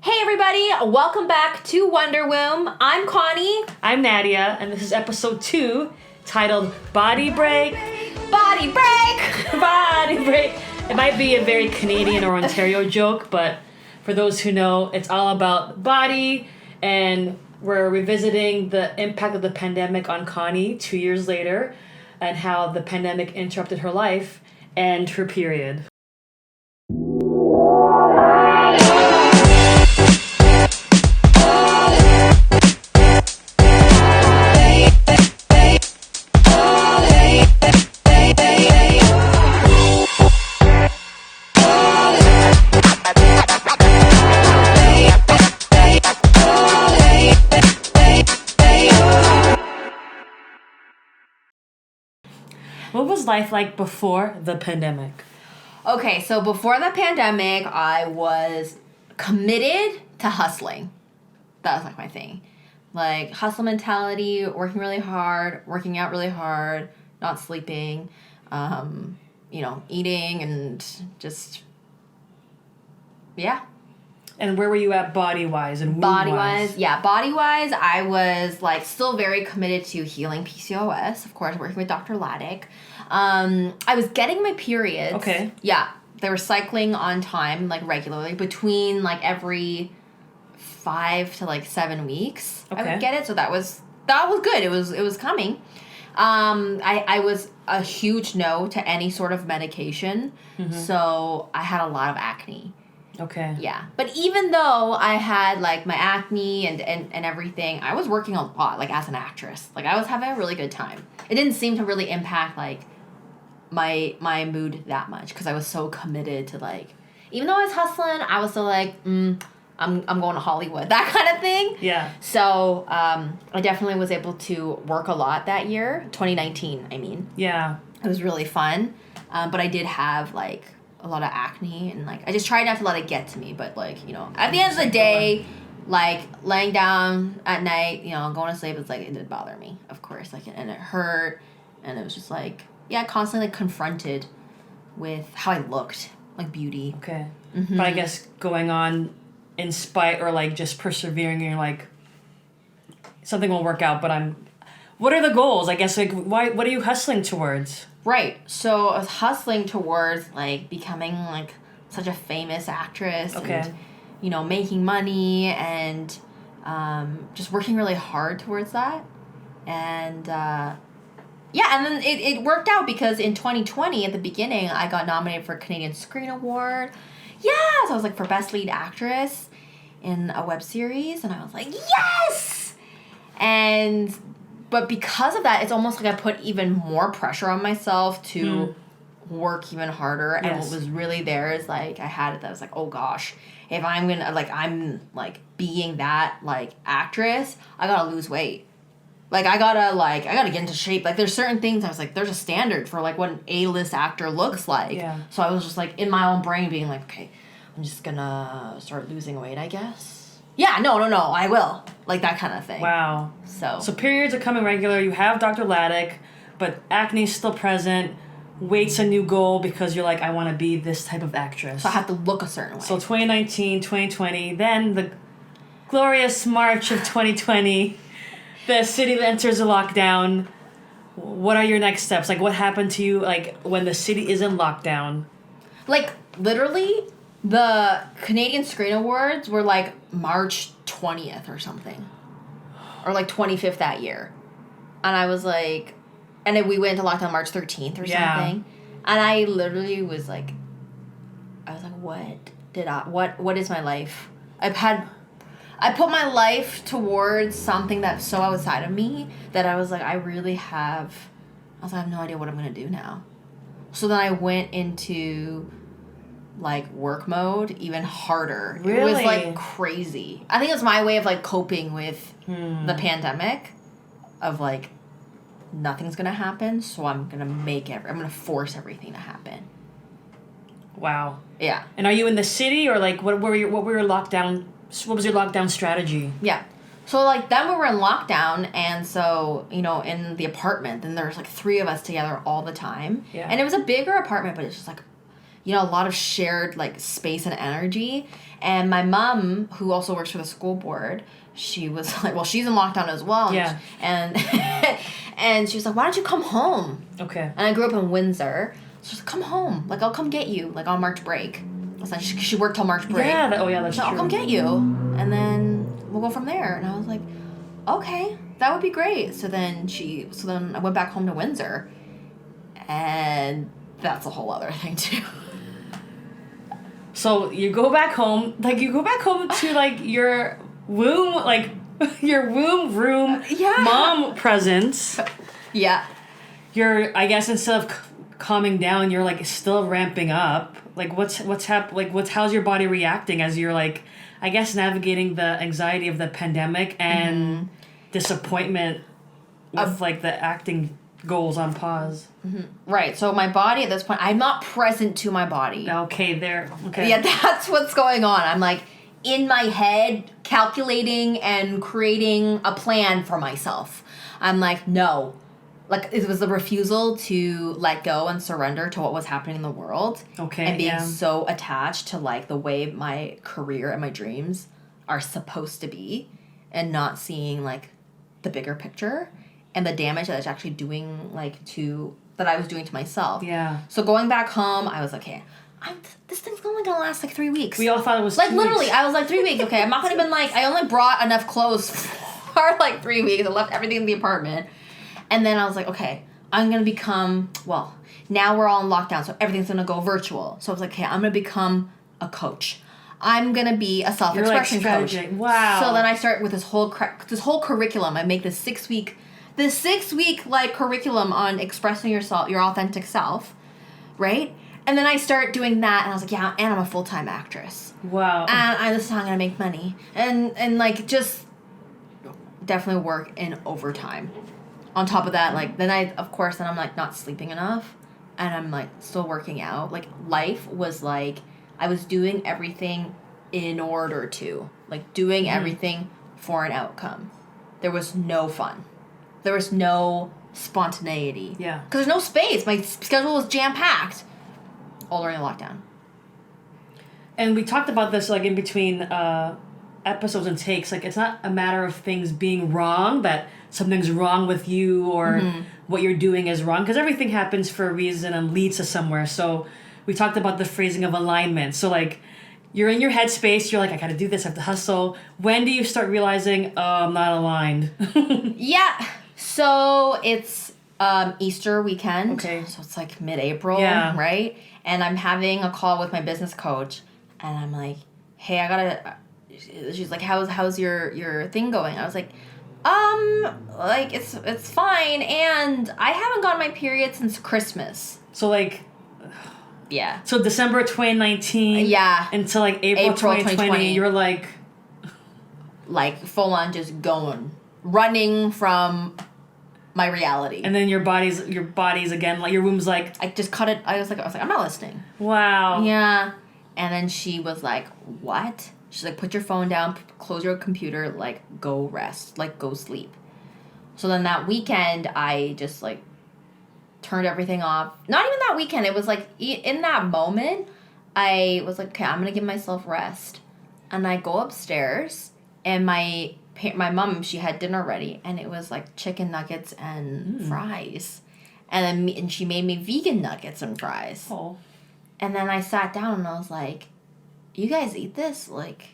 Hey everybody, welcome back to Wonder Womb. I'm Connie. I'm Nadia, and this is episode 2, titled Body Break. Body break! Body Break. It might be a very Canadian or Ontario joke, but for those who know, it's all about body, and we're revisiting the impact of the pandemic on Connie 2 years later, and how the pandemic interrupted her life and her period. What was life like before the pandemic? Okay, so before the pandemic, I was committed to hustling. That was like my thing. Like hustle mentality, working really hard, working out really hard, not sleeping, eating and just, yeah. And where were you at body-wise and Body-wise, I was like still very committed to healing PCOS, of course, working with Dr. Laddick. I was getting my periods. Okay. Yeah. They were cycling on time, like regularly, between like every 5 to 7 weeks. Okay. I would get it. So that was good. It was coming. I was a huge no to any sort of medication. Mm-hmm. So I had a lot of acne. Okay. Yeah. But even though I had like my acne and everything, I was working a lot, like as an actress. Like I was having a really good time. It didn't seem to really impact like my mood that much because I was so committed to like, even though I was hustling, I was still like, I'm going to Hollywood, that kind of thing. Yeah. So I definitely was able to work a lot that year, 2019, I mean. Yeah. It was really fun. But I did have like a lot of acne and like I just tried not to let it get to me, but like, at the end of the day, like laying down at night, going to sleep, it's like it did bother me, of course, like, and it hurt, and it was just like, yeah, constantly like confronted with how I looked, like beauty. Okay. Mm-hmm. But I guess going on in spite or like just persevering, you're like, something will work out, but what are the goals? I guess like what are you hustling towards? Right. So I was hustling towards like becoming like such a famous actress. Okay. And, making money and just working really hard towards that. And and then it worked out because in 2020 at the beginning I got nominated for a Canadian Screen Award. Yeah, so I was like for Best Lead Actress in a web series, and I was like, yes! But because of that, it's almost like I put even more pressure on myself to work even harder. And what was really there is like, I had it that was like, oh gosh, if I'm gonna, like, I'm like being that like actress, I gotta lose weight. Like, I gotta get into shape. Like, there's certain things I was like, there's a standard for like what an A-list actor looks like. Yeah. So I was just like in my own brain being like, okay, I'm just gonna start losing weight, I guess. Yeah, no, I will. Like, that kind of thing. Wow. So periods are coming regular. You have Dr. Laddick, but acne's still present. Weight's a new goal because you're like, I want to be this type of actress. So I have to look a certain way. So 2019, 2020, then the glorious March of 2020, the city enters a lockdown. What are your next steps? Like, what happened to you, like, when the city is in lockdown? Like, literally, the Canadian Screen Awards were like March 20th or something. Or like 25th that year. And I was like, and then we went into lockdown March 13th or something. And I literally was like, what is my life? I put my life towards something that's so outside of me that I was like, I have no idea what I'm going to do now. So then I went into like work mode even harder. Really? It was like crazy. I think it's my way of like coping with the pandemic of like nothing's gonna happen, so I'm gonna force everything to happen. Wow. Yeah. And are you in the city or like what was your lockdown strategy? Yeah. So like then we were in lockdown, and so in the apartment, then there's like 3 of us together all the time. Yeah. And it was a bigger apartment, but it's just like you know, a lot of shared like space and energy. And my mom, who also works for the school board, she was like, well, she's in lockdown as well. Yeah. And and she was like, why don't you come home? Okay. And I grew up in Windsor. So she's like, come home. Like, I'll come get you, like, on March break. So she worked till March break. Yeah, that's so true. I'll come get you. And then we'll go from there. And I was like, okay, that would be great. So then I went back home to Windsor. And that's a whole other thing, too. So you go back home to, like, your womb, like, your womb room mom presence. Yeah. You're, I guess, instead of calming down, you're, like, still ramping up. Like, how's your body reacting as you're, like, I guess, navigating the anxiety of the pandemic and disappointment with, like, the acting goals on pause. Right. So my body at this point, I'm not present to my body. Okay, Okay. Yeah, that's what's going on. I'm like in my head calculating and creating a plan for myself. I'm like, no. Like, it was the refusal to let go and surrender to what was happening in the world. Okay. And being so attached to like the way my career and my dreams are supposed to be and not seeing like the bigger picture and the damage that it's actually doing that I was doing to myself. Yeah. So going back home, I was like, okay, this thing's only gonna last like 3 weeks. We all thought it was like 2 literally, weeks. I was like 3 weeks. Okay, I'm not gonna even like. I only brought enough clothes for like 3 weeks. I left everything in the apartment, and then I was like, okay, I'm gonna become. Well, now we're all in lockdown, so everything's gonna go virtual. So I was like, okay, I'm gonna become a coach. I'm gonna be a self-expression coach. Wow. So then I start with this whole curriculum. I make this 6 week like curriculum on expressing yourself, your authentic self, right? And then I start doing that, and I was like, yeah, and I'm a full-time actress. Wow. And this is how I'm gonna make money, and like just definitely work in overtime. On top of that, like then I'm like not sleeping enough, and I'm like still working out. Like life was like I was doing everything in order to doing everything for an outcome. There was no fun. There was no spontaneity. Yeah. Because there's no space. My schedule was jam-packed. All during the lockdown. And we talked about this, like, in between episodes and takes. Like, it's not a matter of things being wrong, that something's wrong with you or what you're doing is wrong. Because everything happens for a reason and leads to somewhere. So we talked about the phrasing of alignment. So, like, you're in your headspace. You're like, I got to do this. I have to hustle. When do you start realizing, oh, I'm not aligned? Yeah. So it's Easter weekend. Okay. So it's like mid-April, Yeah. right? And I'm having a call with my business coach, and I'm like, hey, I gotta. She's like, how's your thing going? I was like, like it's fine, and I haven't gotten my period since Christmas. So, like, Yeah. so December 2019. Yeah. Until, like, April 2020, you're like full on just running from my reality. And then your body's again, like, your womb's like, I just cut it. I was like, I'm not listening. wow. Yeah. And then she was like, what? She's like, put your phone down, close your computer, like, go rest, like, go sleep. So then that weekend, I just, like, turned everything off. Not even that weekend. It was, like, in that moment, I was like, okay, I'm going to give myself rest. And I go upstairs, and my mom, she had dinner ready, and it was like chicken nuggets and fries, and she made me vegan nuggets and fries. Oh. And then I sat down and I was like, "You guys eat this like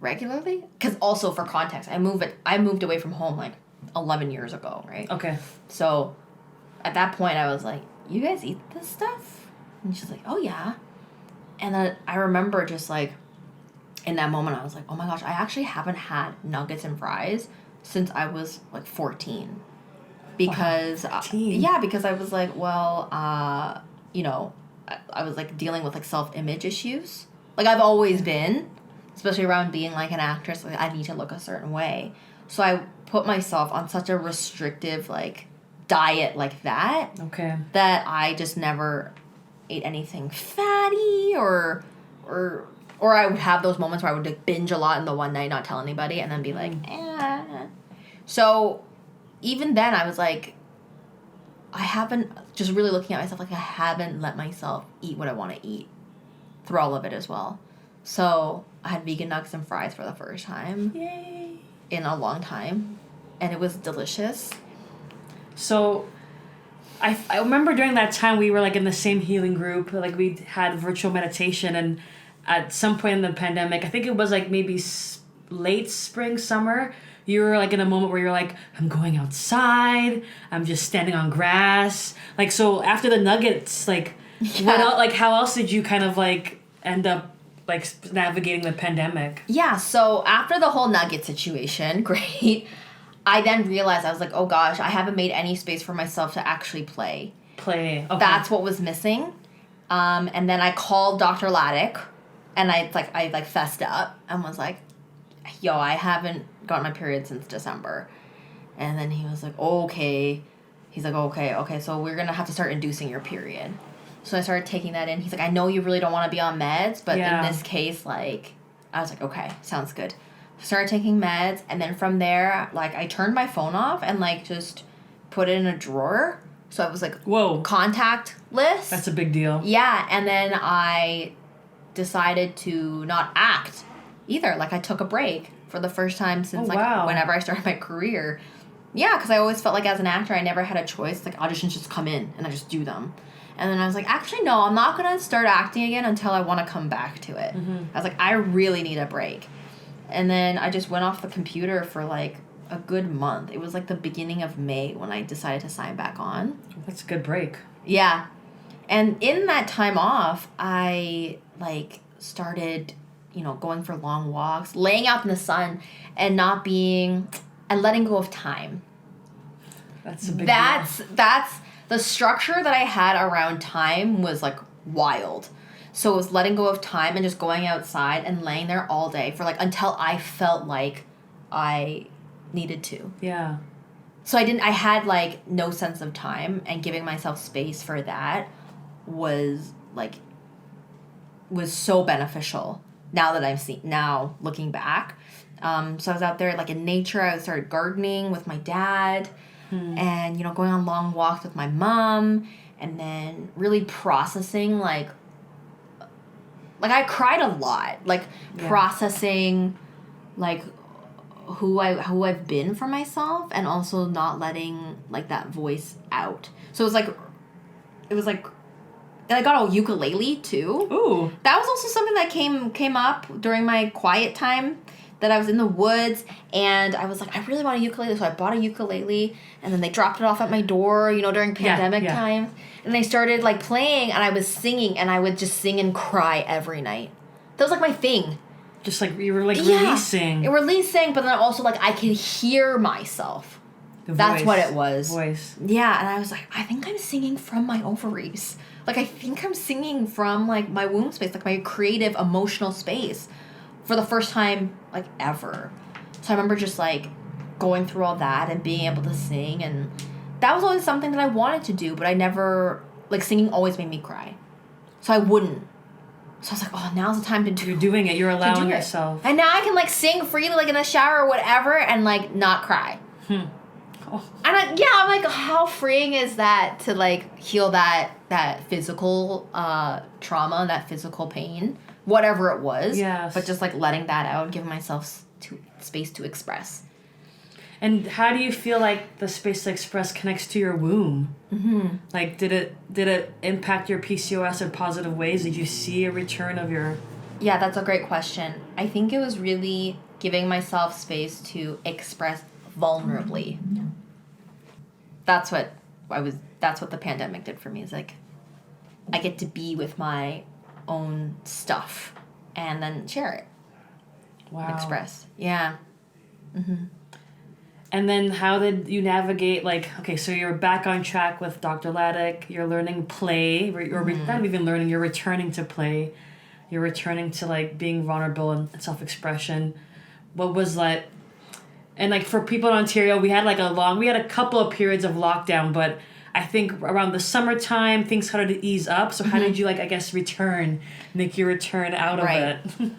regularly?" Because also for context, I moved away from home like 11 years ago, right? Okay. So at that point, I was like, "You guys eat this stuff?" And she's like, "Oh yeah." And then I remember just like. In that moment, I was like, oh my gosh, I actually haven't had nuggets and fries since I was like 14. Because, because I was like, well, you know, I was like dealing with like self-image issues. Like I've always been, especially around being like an actress, like I need to look a certain way. So I put myself on such a restrictive like diet like that. Okay. That I just never ate anything fatty or I would have those moments where I would like binge a lot in the one night, not tell anybody, and then be like, eh. So even then, I was like, I haven't, just really looking at myself, like I haven't let myself eat what I want to eat through all of it as well. So I had vegan nuggets and fries for the first time. Yay. In a long time. And it was delicious. So I remember during that time we were like in the same healing group. Like we had virtual meditation, and at some point in the pandemic, I think it was like maybe late spring, summer, you were like in a moment where you're like, I'm going outside, I'm just standing on grass. Like, so after the nuggets, like, what else, like, how else did you kind of like end up like navigating the pandemic? Yeah, so after the whole nugget situation, great, I then realized, I was like, oh gosh, I haven't made any space for myself to actually play. Okay. That's what was missing. And then I called Dr. Laddick, and I fessed up and was like, yo, I haven't gotten my period since December. And then he was like, okay. He's like, okay, so we're going to have to start inducing your period. So I started taking that in. He's like, I know you really don't want to be on meds, but in this case, like, I was like, okay, sounds good. Started taking meds, and then from there, like, I turned my phone off and, like, just put it in a drawer. So I was like, whoa, contact list. That's a big deal. Yeah, and then I decided to not act either. Like, I took a break for the first time since, whenever I started my career. Yeah, because I always felt like as an actor, I never had a choice. Like, auditions just come in, and I just do them. And then I was like, actually, no, I'm not going to start acting again until I want to come back to it. Mm-hmm. I was like, I really need a break. And then I just went off the computer for, like, a good month. It was, like, the beginning of May when I decided to sign back on. That's a good break. Yeah. And in that time off, I, like, started, you know, going for long walks, laying out in the sun, and letting go of time. That's a big deal. That's the structure that I had around time was, like, wild. So it was letting go of time and just going outside and laying there all day for, like, until I felt like I needed to. Yeah. So I had, like, no sense of time, and giving myself space for that was so beneficial now that now looking back. So I was out there, like, in nature. I started gardening with my dad and, you know, going on long walks with my mom, and then really processing, like I cried a lot, like, processing, like, who I've been for myself, and also not letting, like, that voice out. So it was like, and I got a ukulele too. Ooh. That was also something that came up during my quiet time, that I was in the woods, and I was like, I really want a ukulele, so I bought a ukulele, and then they dropped it off at my door, you know, during pandemic times, and they started, like, playing, and I was singing, and I would just sing and cry every night. That was, like, my thing. Just, like, you were, like, releasing. Releasing, but then also, like, I could hear myself. That's what it was. Voice. Yeah, and I was like, I think I'm singing from my ovaries. Like, I think I'm singing from, like, my womb space, like, my creative, emotional space for the first time, like, ever. So I remember just, like, going through all that and being able to sing, and that was always something that I wanted to do, but I never, like, singing always made me cry. So I wouldn't. So I was like, oh, now's the time to do it. You're doing it. You're allowing yourself. And now I can, like, sing freely, like, in the shower or whatever, and, like, not cry. Oh. And I'm like, how freeing is that to, like, heal that physical trauma and that physical pain, whatever it was. Yes. But just, like, letting that out, giving myself space to express. And how do you feel like the space to express connects to your womb? Mm-hmm. Like, did it impact your PCOS in positive ways? Did you see a return of your... Yeah, that's a great question. I think it was really giving myself space to express vulnerably. That's what the pandemic did for me. Is, like, I get to be with my own stuff and then share it. Wow. Express. Yeah. Mm-hmm. And then how did you navigate, like, okay, so you're back on track with Dr. Laddick, you're learning play, or not even learning, you're returning to play, you're returning to, like, being vulnerable and self-expression. What was that? And, like, for people in Ontario, we had a couple of periods of lockdown, but I think around the summertime, things started to ease up. So how did you, like, I guess, make your return out of it?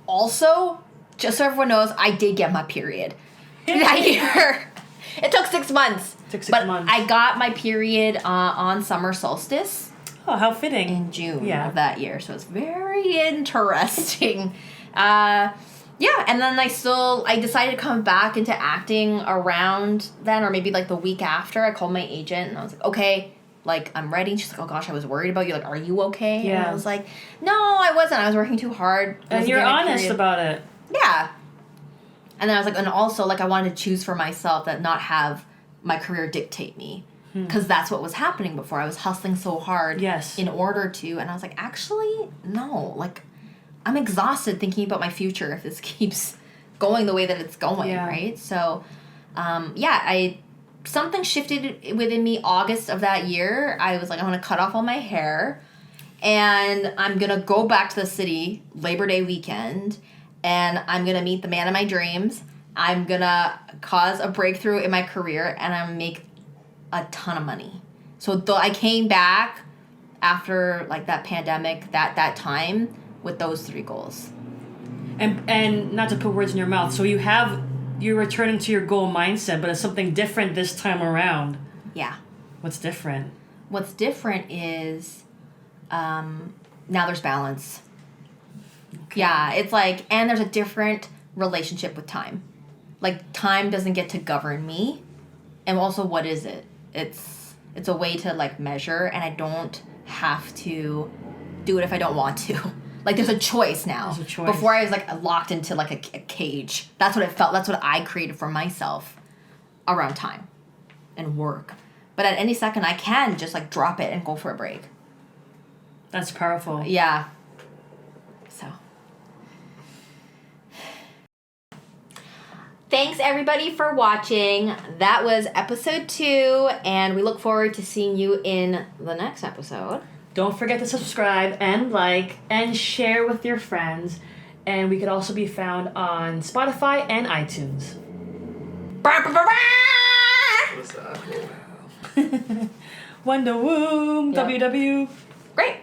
Also, just so everyone knows, I did get my period that year. It took 6 months. But I got my period on summer solstice. Oh, how fitting. In June of that year. So it's very interesting. Yeah, and then I decided to come back into acting around then, or maybe like the week after. I called my agent and I was like, okay, like I'm ready. And she's like, oh gosh, I was worried about you. Like, are you okay? Yeah. And I was like, no, I wasn't. I was working too hard. And you're honest about it. Yeah. And then I was like, and also like I wanted to choose for myself that not have my career dictate me. Because that's what was happening before. I was hustling so hard in order to. And I was like, actually, no. Like, I'm exhausted thinking about my future if this keeps going the way that it's going, right? So, something shifted within me August of that year. I was like, I'm going to cut off all my hair. And I'm going to go back to the city Labor Day weekend. And I'm going to meet the man of my dreams. I'm going to cause a breakthrough in my career. And I'm going to make a ton of money. So I came back after like that pandemic, that time, with those 3 goals. And not to put words in your mouth, so you're returning to your goal mindset, but it's something different this time around. Yeah. What's different? What's different is now there's balance. Okay. Yeah, it's like, and there's a different relationship with time. Like, time doesn't get to govern me. And also, what is it? It's a way to like measure, and I don't have to do it if I don't want to. Like, there's a choice now. There's a choice. Before I was like locked into like a cage. That's what it felt. That's what I created for myself around time and work. But at any second, I can just like drop it and go for a break. That's powerful. Yeah. So. Thanks everybody for watching. That was episode 2, and we look forward to seeing you in the next episode. Don't forget to subscribe and like and share with your friends. And we could also be found on Spotify and iTunes. What's that? Wonder Womb, Yep. WW. Great.